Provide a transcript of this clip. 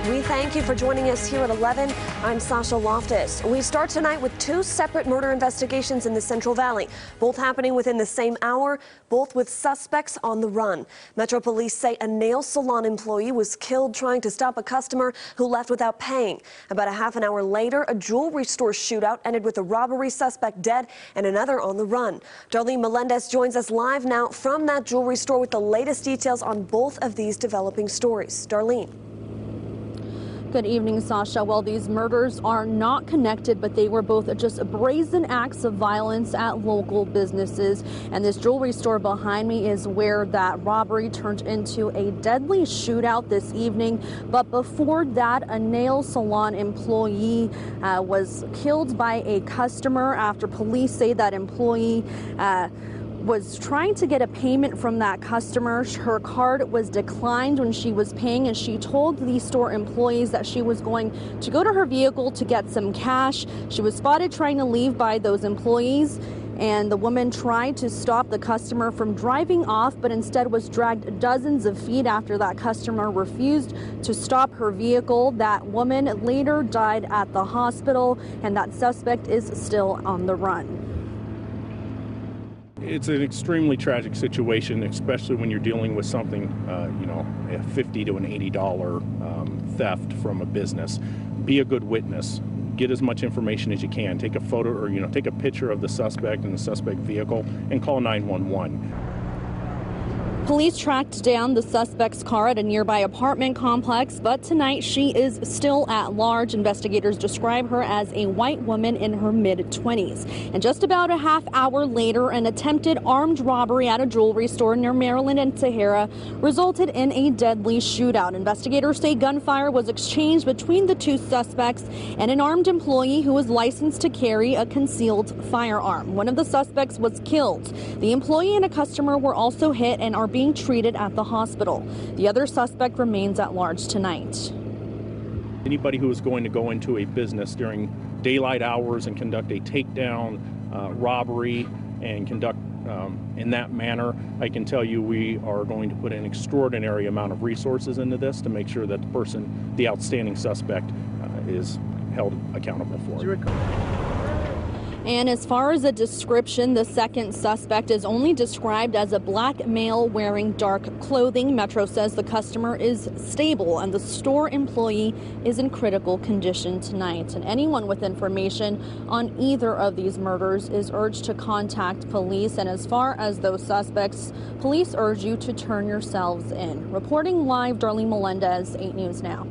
We thank you for joining us here at 11. I'm Sasha Loftus. We start tonight with two separate murder investigations in the Central Valley, both happening within the same hour, both with suspects on the run. Metro Police say a nail salon employee was killed trying to stop a customer who left without paying. About a half an hour later, a jewelry store shootout ended with a robbery suspect dead and another on the run. Darlene Melendez joins us live now from that jewelry store with the latest details on both of these developing stories. Darlene. Good evening, Sasha. Well, these murders are not connected, but they were both just brazen acts of violence at local businesses. And this jewelry store behind me is where that robbery turned into a deadly shootout this evening. But before that, a nail salon employee was killed by a customer after police say that employee was trying to get a payment from that customer. Her card was declined when she was paying, and she told the store employees that she was going to go to her vehicle to get some cash. She was spotted trying to leave by those employees, and the woman tried to stop the customer from driving off, but instead was dragged dozens of feet after that customer refused to stop her vehicle. That woman later died at the hospital, and that suspect is still on the run. It's an extremely tragic situation, especially when you're dealing with something, a $50 to $80 theft from a business. Be a good witness. Get as much information as you can. Take a photo or, take a picture of the suspect and the suspect vehicle and call 911. Police tracked down the suspect's car at a nearby apartment complex, but tonight she is still at large. Investigators describe her as a white woman in her mid-20s. And just about a half hour later, an attempted armed robbery at a jewelry store near Maryland and Sahara resulted in a deadly shootout. Investigators say gunfire was exchanged between the two suspects and an armed employee who was licensed to carry a concealed firearm. One of the suspects was killed. The employee and a customer were also hit and are being treated at the hospital. The other suspect remains at large tonight. Anybody who is going to go into a business during daylight hours and conduct a takedown, robbery, and conduct in that manner, I can tell you we are going to put an extraordinary amount of resources into this to make sure that the outstanding suspect, is held accountable for it. And as far as a description, the second suspect is only described as a black male wearing dark clothing. Metro says the customer is stable and the store employee is in critical condition tonight. And anyone with information on either of these murders is urged to contact police. And as far as those suspects, police urge you to turn yourselves in. Reporting live, Darlene Melendez, 8 News Now.